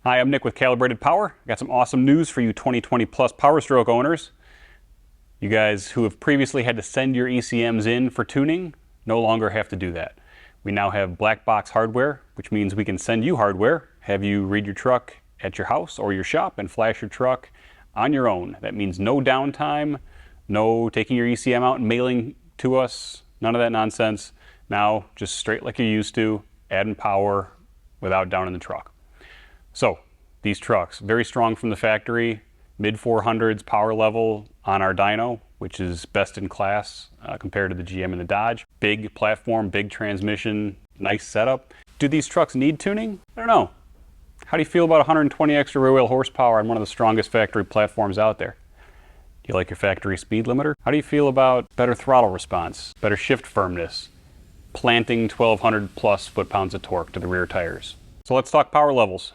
Hi, I'm Nick with Calibrated Power. I got some awesome news for you 2020 plus PowerStroke owners. You guys who have previously had to send your ECMs in for tuning no longer have to do that. We now have black box hardware, which means we can send you hardware, have you read your truck at your house or your shop and flash your truck on your own. That means no downtime, no taking your ECM out and mailing to us, none of that nonsense. Now, just straight like you used to, adding power without downing the truck. So, these trucks, very strong from the factory, mid 400s power level on our dyno, which is best in class compared to the GM and the Dodge. Big platform, big transmission, nice setup. Do these trucks need tuning? I don't know. How do you feel about 120 extra rear wheel horsepower on one of the strongest factory platforms out there? Do you like your factory speed limiter? How do you feel about better throttle response, better shift firmness, planting 1200 plus foot-pounds of torque to the rear tires? So let's talk power levels.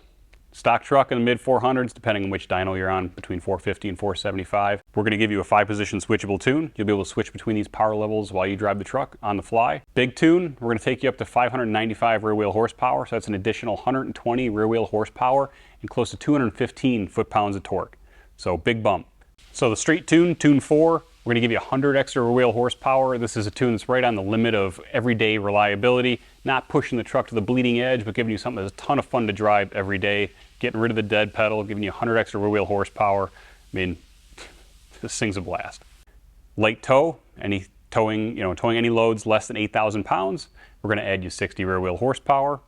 Stock truck in the mid 400s, depending on which dyno you're on, between 450 and 475. We're going to give you a 5-position switchable tune. You'll be able to switch between these power levels while you drive the truck on the fly. Big tune, we're going to take you up to 595 rear wheel horsepower, so that's an additional 120 rear wheel horsepower and close to 215 foot-pounds of torque. So big bump. So the straight tune, tune 4, we're going to give you 100 extra rear wheel horsepower. This is a tune that's right on the limit of everyday reliability, not pushing the truck to the bleeding edge, but giving you something that's a ton of fun to drive every day. Getting rid of the dead pedal, giving you 100 extra rear wheel horsepower. I mean, this thing's a blast. Light tow, any towing any loads less than 8,000 pounds, we're going to add you 60 rear wheel horsepower.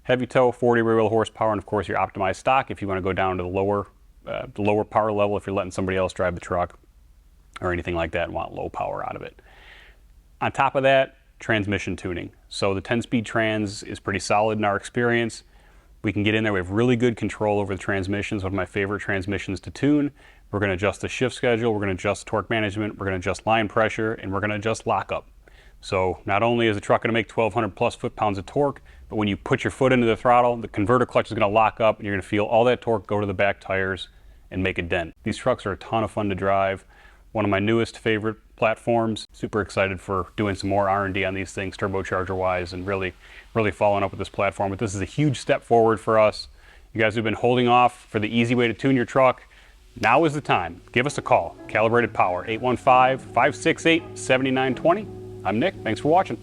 Heavy tow, 40 rear wheel horsepower, and of course your optimized stock if you want to go down to the lower power level if you're letting somebody else drive the truck or anything like that and want low power out of it. On top of that, transmission tuning. So the 10-speed trans is pretty solid in our experience. We can get in there, we have really good control over the transmissions, one of my favorite transmissions to tune. We're going to adjust the shift schedule, we're going to adjust torque management, we're going to adjust line pressure, and we're going to adjust lockup. So not only is the truck going to make 1,200 plus foot-pounds of torque, but when you put your foot into the throttle, the converter clutch is going to lock up and you're going to feel all that torque go to the back tires and make a dent. These trucks are a ton of fun to drive. One of my newest favorite platforms. Super excited for doing some more R&D on these things, turbocharger wise, and really following up with this platform. But this is a huge step forward for us. You guys who've been holding off for the easy way to tune your truck, now is the time. Give us a call. Calibrated Power, 815-568-7920. I'm Nick. Thanks for watching.